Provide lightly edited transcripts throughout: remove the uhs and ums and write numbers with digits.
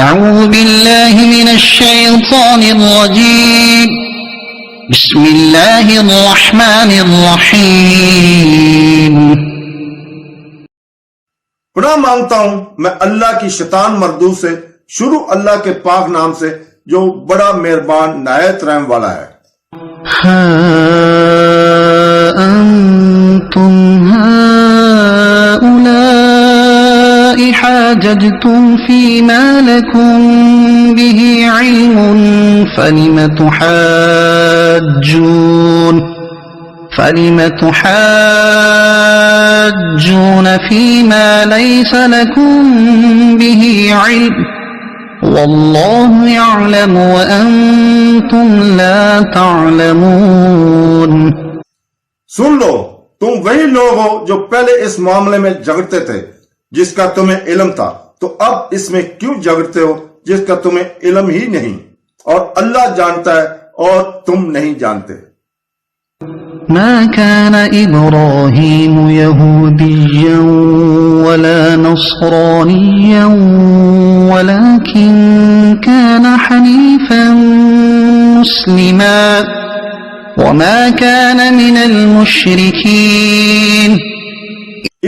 أعوذ بالله من الشيطان الرجيم بسم الله الرحمن الرحيم پناہ مانگتا ہوں میں اللہ کی شیطان مردود سے، شروع اللہ کے پاک نام سے جو بڑا مہربان نہایت رحم والا ہے۔ ها أنتم هؤلاء حاججتم فيما لكم به علم فلم تحاجون فيما ليس لكم به علم والله يعلم وأنتم لا تعلمون۔ سن لو، تم وہی لوگ ہو جو پہلے اس معاملے میں جھگڑتے تھے جس کا تمہیں علم تھا، تو اب اس میں کیوں جھگڑتے ہو جس کا تمہیں علم ہی نہیں، اور اللہ جانتا ہے اور تم نہیں جانتے۔ ما كان إبراهيم يهوديا ولا نصرانيا ولكن كان حنيفا مسلما وما كان من المشركين۔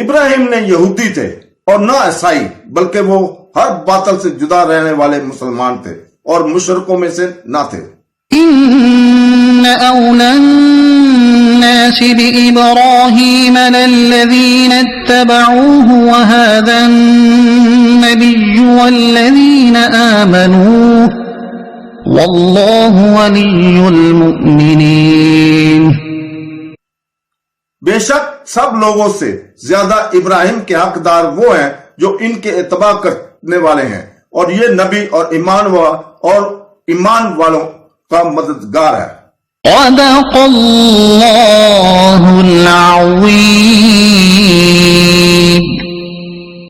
ابراہیم نے یہودی تھے اور نہ عیسائی، بلکہ وہ ہر باطل سے جدا رہنے والے مسلمان تھے اور مشرکوں میں سے نہ تھے۔ إن أولى الناس بإبراهيم للذين اتبعوه وهذا النبي والذين آمنوا والله ولي المؤمنين۔ بے شک سب لوگوں سے زیادہ ابراہیم کے حقدار وہ ہیں جو ان کے اتباع کرنے والے ہیں، اور یہ نبی اور ایمان والوں کا مددگار ہے۔ صدق اللہ العظیم۔